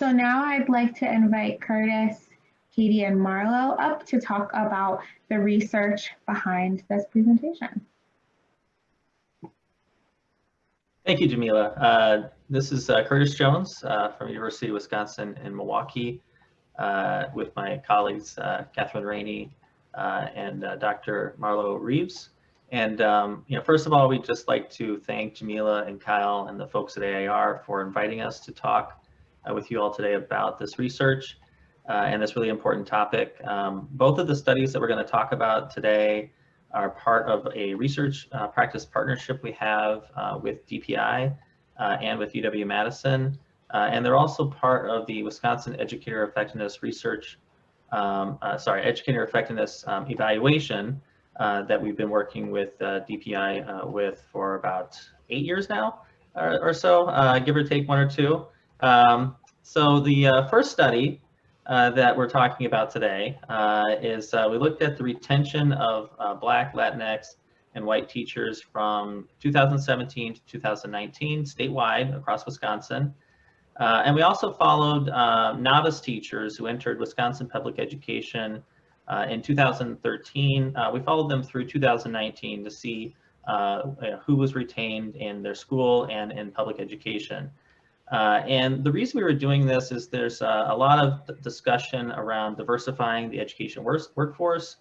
So now I'd like to invite Curtis, Katie, and Marlo up to talk about the research behind this presentation. Thank you, Jamila. This is Curtis Jones from University of Wisconsin in Milwaukee with my colleagues Catherine Rainey and Dr. Marlo Reeves. And first of all, we'd just like to thank Jamila and Kyle and the folks at AIR for inviting us to talk with you all today about this research and this really important topic. Both of the studies that we're going to talk about today are part of a research practice partnership we have with DPI and with UW-Madison. And they're also part of the Wisconsin Educator Effectiveness Research, Educator Effectiveness Evaluation that we've been working with DPI with for about 8 years now or so, give or take 1 or 2. So the first study that we're talking about today is we looked at the retention of Black, Latinx, and white teachers from 2017 to 2019 statewide across Wisconsin. And we also followed novice teachers who entered Wisconsin public education in 2013. We followed them through 2019 to see who was retained in their school and in public education. And the reason we were doing this is there's a lot of discussion around diversifying the education workforce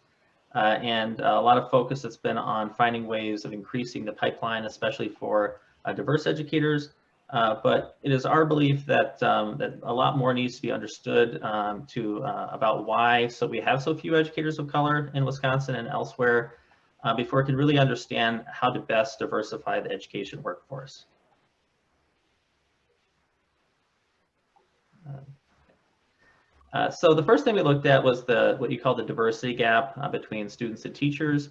and a lot of focus that's been on finding ways of increasing the pipeline, especially for diverse educators. But it is our belief that that a lot more needs to be understood about why we have so few educators of color in Wisconsin and elsewhere before we can really understand how to best diversify the education workforce. So the first thing we looked at was what you call the diversity gap between students and teachers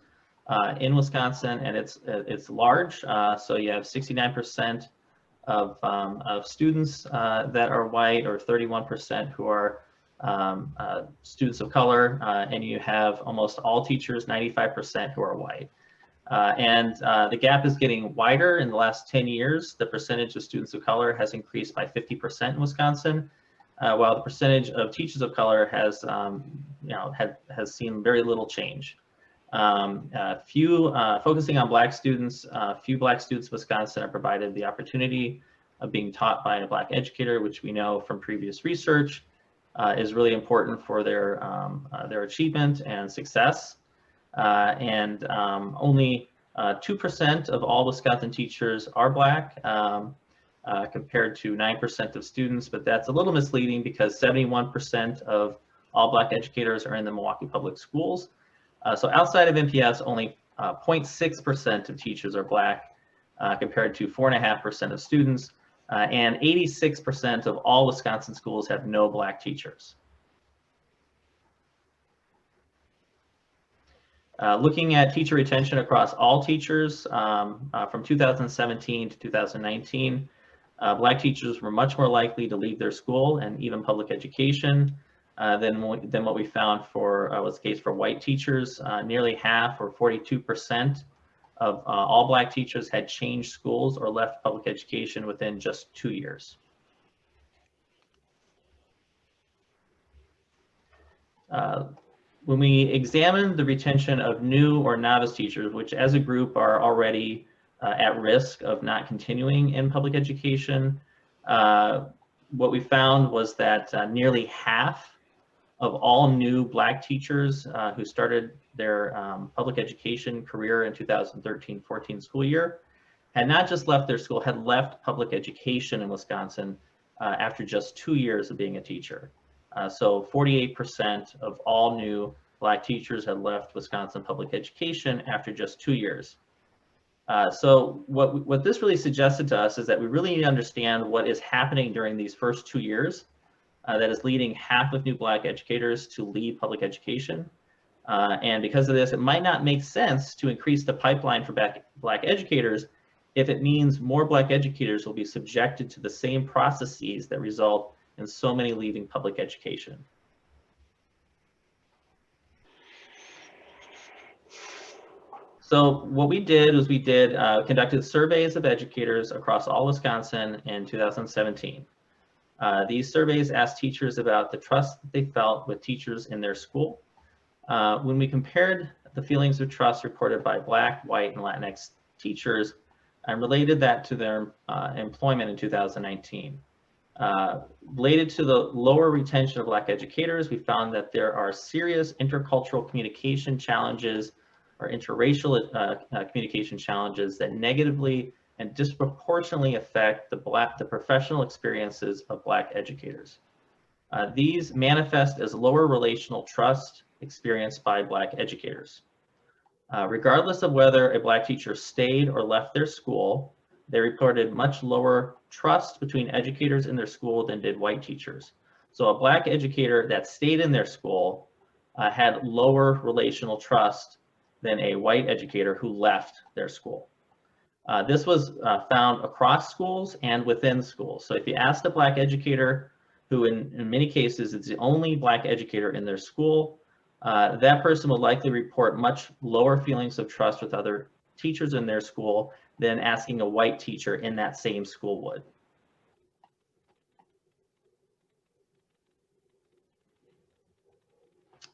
in Wisconsin, and it's large. So you have 69% of students that are white, or 31% who are students of color, and you have almost all teachers, 95% who are white. And the gap is getting wider. In the last 10 years, the percentage of students of color has increased by 50% in Wisconsin, while the percentage of teachers of color has seen very little change. Focusing on Black students, few Black students in Wisconsin are provided the opportunity of being taught by a Black educator, which we know from previous research is really important for their achievement and success. And only 2% of all Wisconsin teachers are Black, compared to 9% of students, but that's a little misleading because 71% of all Black educators are in the Milwaukee Public Schools. So outside of MPS, only 0.6% of teachers are Black, compared to 4.5% of students, and 86% of all Wisconsin schools have no Black teachers. Looking at teacher retention across all teachers from 2017 to 2019, Black teachers were much more likely to leave their school and even public education than what we found was the case for white teachers. Nearly half, or 42%, of all Black teachers had changed schools or left public education within just 2 years. When we examined the retention of new or novice teachers, which as a group are already at risk of not continuing in public education, what we found was that nearly half of all new Black teachers who started their public education career in 2013-14 school year had not just left their school, had left public education in Wisconsin after just 2 years of being a teacher. So 48% of all new Black teachers had left Wisconsin public education after just 2 years. So what this really suggested to us is that we really need to understand what is happening during these first 2 years that is leading half of new Black educators to leave public education. And because of this, it might not make sense to increase the pipeline for Black educators if it means more Black educators will be subjected to the same processes that result in so many leaving public education. So what we did was conducted surveys of educators across all Wisconsin in 2017. These surveys asked teachers about the trust that they felt with teachers in their school. When we compared the feelings of trust reported by Black, white, and Latinx teachers and related that to their employment in 2019. Related to the lower retention of Black educators, we found that there are serious intercultural communication challenges or interracial communication challenges that negatively and disproportionately affect the professional experiences of Black educators. These manifest as lower relational trust experienced by Black educators. Regardless of whether a Black teacher stayed or left their school, they reported much lower trust between educators in their school than did white teachers. So a Black educator that stayed in their school had lower relational trust than a white educator who left their school. This was found across schools and within schools. So if you asked a Black educator, who in many cases is the only Black educator in their school, that person will likely report much lower feelings of trust with other teachers in their school than asking a white teacher in that same school would.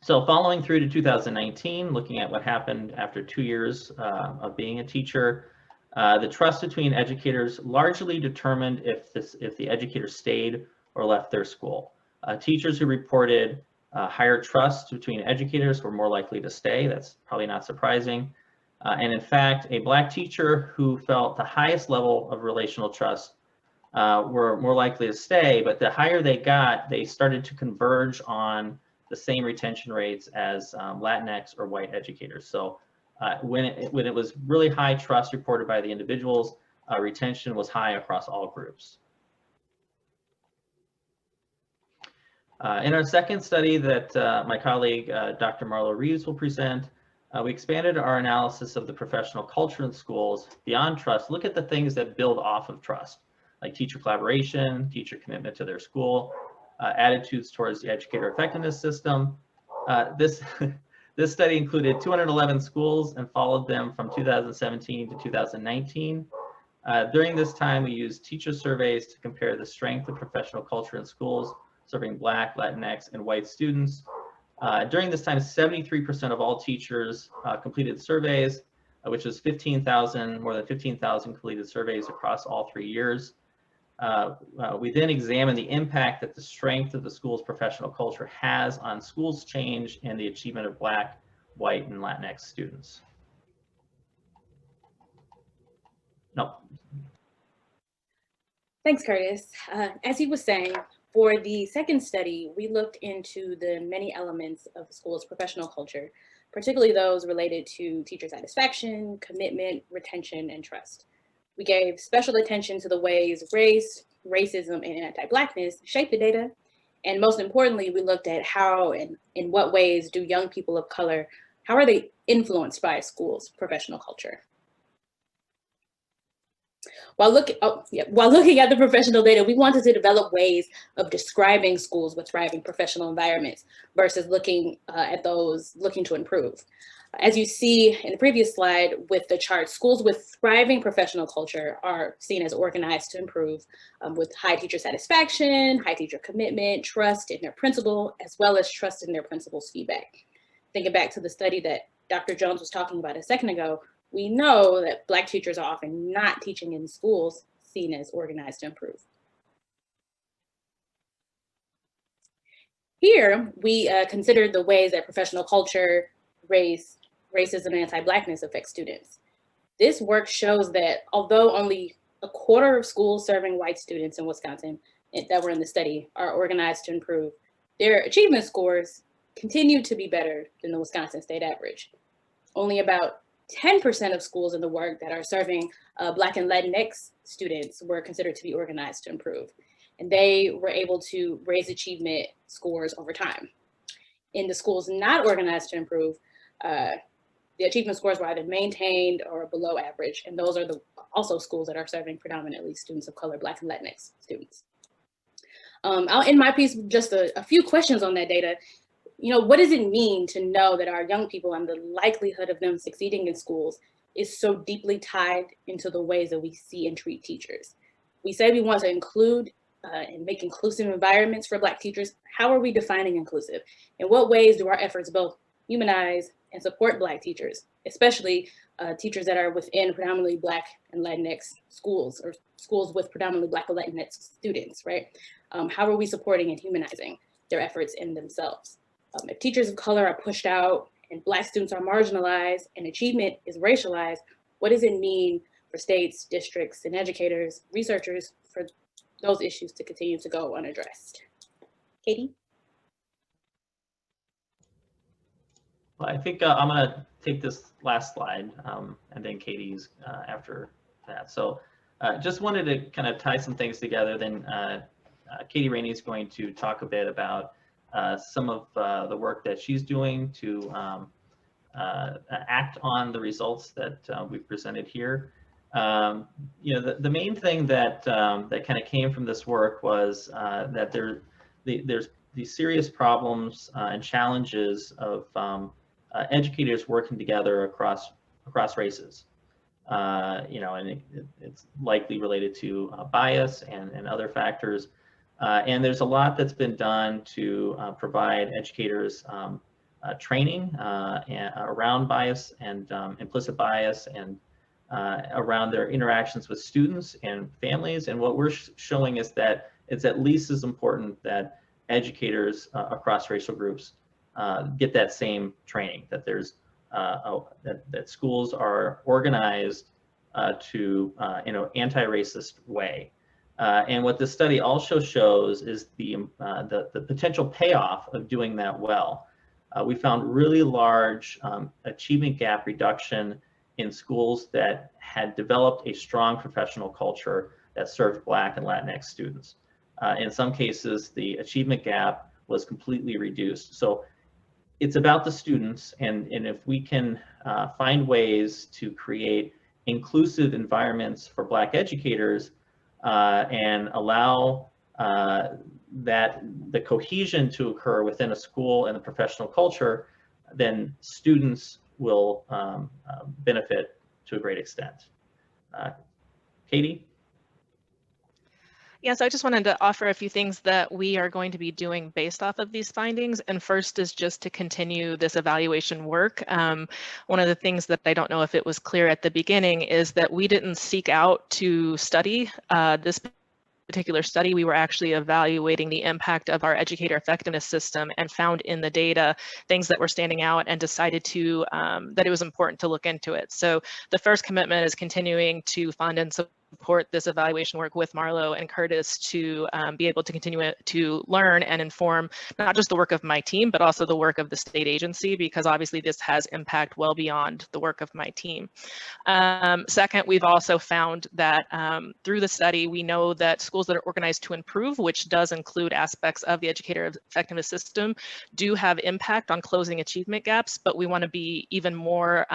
So following through to 2019, looking at what happened after 2 years of being a teacher, the trust between educators largely determined if the educator stayed or left their school. Teachers who reported higher trust between educators were more likely to stay. That's probably not surprising. And in fact, a Black teacher who felt the highest level of relational trust were more likely to stay, but the higher they got, they started to converge on the same retention rates as Latinx or white educators. So when it was really high trust reported by the individuals, retention was high across all groups. In our second study that my colleague, Dr. Marlo Reeves, will present, we expanded our analysis of the professional culture in schools beyond trust. Look at the things that build off of trust, like teacher collaboration, teacher commitment to their school, attitudes towards the educator effectiveness system. This study included 211 schools and followed them from 2017 to 2019. During this time, we used teacher surveys to compare the strength of professional culture in schools serving Black, Latinx, and white students. During this time, 73% of all teachers completed surveys, which was more than 15,000 completed surveys across all 3 years. We then examined the impact that the strength of the school's professional culture has on schools' change and the achievement of Black, white, and Latinx students. No. Thanks, Curtis. As he was saying, for the second study, we looked into the many elements of the school's professional culture, particularly those related to teacher satisfaction, commitment, retention, and trust. We gave special attention to the ways race, racism, and anti-Blackness shape the data. And most importantly, we looked at how and in what ways do young people of color, how are they influenced by schools' professional culture? While looking at the professional data, we wanted to develop ways of describing schools with thriving professional environments versus looking at those looking to improve. As you see in the previous slide with the chart, schools with thriving professional culture are seen as organized to improve with high teacher satisfaction, high teacher commitment, trust in their principal, as well as trust in their principal's feedback. Thinking back to the study that Dr. Jones was talking about a second ago, we know that Black teachers are often not teaching in schools seen as organized to improve. Here, we considered the ways that professional culture, race, racism, and anti-Blackness affect students. This work shows that although only a quarter of schools serving white students in Wisconsin that were in the study are organized to improve, their achievement scores continue to be better than the Wisconsin state average. Only about 10% of schools in the work that are serving Black and Latinx students were considered to be organized to improve. And they were able to raise achievement scores over time. In the schools not organized to improve, the achievement scores were either maintained or below average. And those are also schools that are serving predominantly students of color, Black and Latinx students. I'll end my piece with just a few questions on that data. You know, what does it mean to know that our young people and the likelihood of them succeeding in schools is so deeply tied into the ways that we see and treat teachers? We say we want to include and make inclusive environments for Black teachers, how are we defining inclusive? In what ways do our efforts both humanize and support Black teachers, especially teachers that are within predominantly Black and Latinx schools, or schools with predominantly Black or Latinx students, right? How are we supporting and humanizing their efforts in themselves? If teachers of color are pushed out and Black students are marginalized and achievement is racialized, what does it mean for states, districts, and educators, researchers, for those issues to continue to go unaddressed? Katie? Well, I think I'm going to take this last slide, and then Katie's after that. So just wanted to kind of tie some things together. Then Katie Rainey is going to talk a bit about some of the work that she's doing to act on the results that we've presented here. You know, the main thing that that kind of came from this work was that there's these serious problems and challenges of educators working together across races. You know, and it's likely related to bias and other factors. And there's a lot that's been done to provide educators training around bias and implicit bias, and around their interactions with students and families. And what we're showing is that it's at least as important that educators across racial groups get that same training, that there's that schools are organized to in an anti-racist way. And what this study also shows is the potential payoff of doing that well. We found really large achievement gap reduction in schools that had developed a strong professional culture that served Black and Latinx students. In some cases, the achievement gap was completely reduced. So it's about the students, and if we can find ways to create inclusive environments for Black educators and allow that the cohesion to occur within a school and the professional culture, then students will benefit to a great extent. Katie? Yeah, so I just wanted to offer a few things that we are going to be doing based off of these findings. And first is just to continue this evaluation work. One of the things that I don't know if it was clear at the beginning is that we didn't seek out to study this particular study. We were actually evaluating the impact of our educator effectiveness system and found in the data things that were standing out and decided to that it was important to look into it. So the first commitment is continuing to fund and support this evaluation work with Marlo and Curtis to be able to continue to learn and inform not just the work of my team, but also the work of the state agency, because obviously this has impact well beyond the work of my team. Second, we've also found that through the study, we know that schools that are organized to improve, which does include aspects of the educator effectiveness system, do have impact on closing achievement gaps, but we want to be even more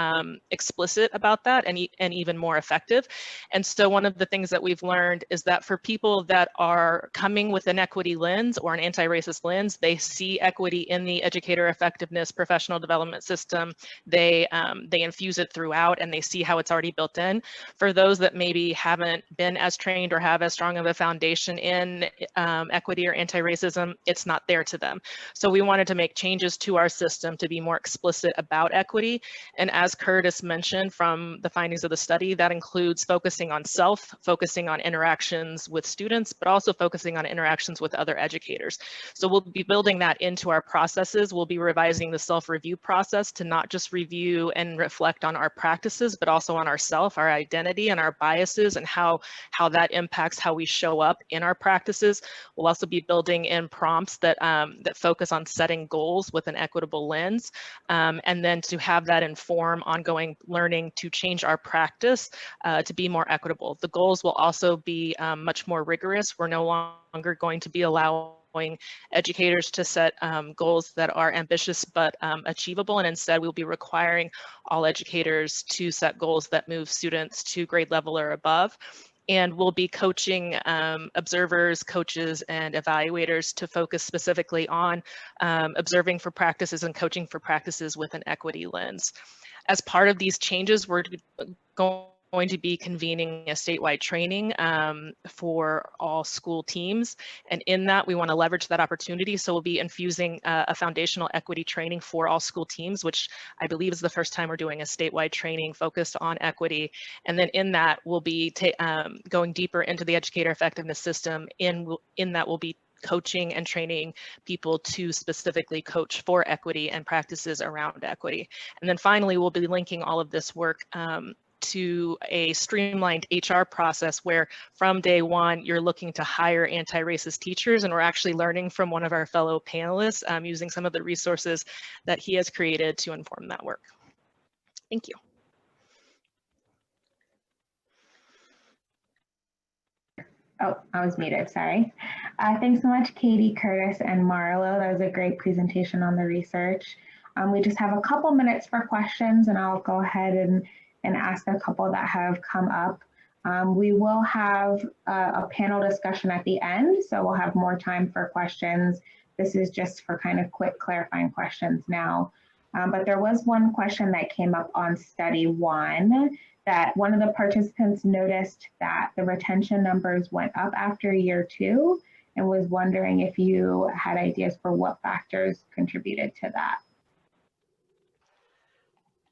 explicit about that and even more effective. And so one of the things that we've learned is that for people that are coming with an equity lens or an anti-racist lens, they see equity in the educator effectiveness professional development system. They infuse it throughout and they see how it's already built in. For those that maybe haven't been as trained or have as strong of a foundation in equity or anti-racism, it's not there to them. So we wanted to make changes to our system to be more explicit about equity. And as Curtis mentioned from the findings of the study, that includes focusing on self, focusing on interactions with students, but also focusing on interactions with other educators. So we'll be building that into our processes. We'll be revising the self-review process to not just review and reflect on our practices, but also on ourself, our identity and our biases and how that impacts how we show up in our practices. We'll also be building in prompts that, that focus on setting goals with an equitable lens, and then to have that inform ongoing learning to change our practice to be more equitable. The goals will also be much more rigorous. We're no longer going to be allowing educators to set goals that are ambitious but achievable, and instead we'll be requiring all educators to set goals that move students to grade level or above. And we'll be coaching observers, coaches, and evaluators to focus specifically on observing for practices and coaching for practices with an equity lens. As part of these changes, we're going going to be convening a statewide training for all school teams. And in that, we want to leverage that opportunity. So we'll be infusing a foundational equity training for all school teams, which I believe is the first time we're doing a statewide training focused on equity. And then in that, we'll be going deeper into the educator effectiveness system. In that, we'll be coaching and training people to specifically coach for equity and practices around equity. And then finally, we'll be linking all of this work to a streamlined HR process where from day one, you're looking to hire anti-racist teachers. And we're actually learning from one of our fellow panelists using some of the resources that he has created to inform that work. Thank you. Oh, I was muted, sorry. Thanks so much, Katie, Curtis, and Marlo. That was a great presentation on the research. We just have a couple minutes for questions, and I'll go ahead and ask a couple that have come up. We will have a panel discussion at the end, so we'll have more time for questions. This is just for kind of quick clarifying questions now. But there was one question that came up on study 1, that one of the participants noticed that the retention numbers went up after year 2 and was wondering if you had ideas for what factors contributed to that.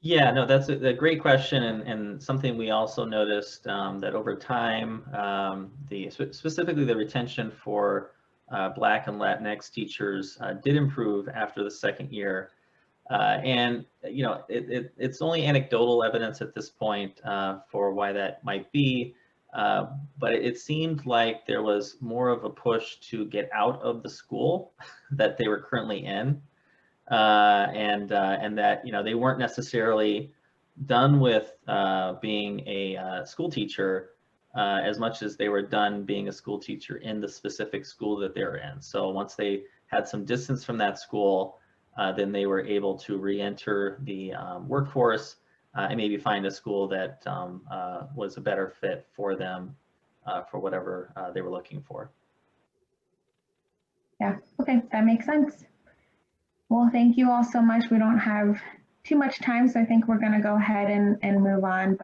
Yeah, no, that's a great question, and something we also noticed that over time, specifically the retention for Black and Latinx teachers did improve after the second year. And you know, it's only anecdotal evidence at this point for why that might be, but it seemed like there was more of a push to get out of the school that they were currently in. And that, you know, they weren't necessarily done with being a school teacher as much as they were done being a school teacher in the specific school that they were in. So once they had some distance from that school, then they were able to re-enter the workforce and maybe find a school that was a better fit for them for whatever they were looking for. Yeah, okay, that makes sense. Well, thank you all so much. We don't have too much time, so I think we're going to go ahead and move on.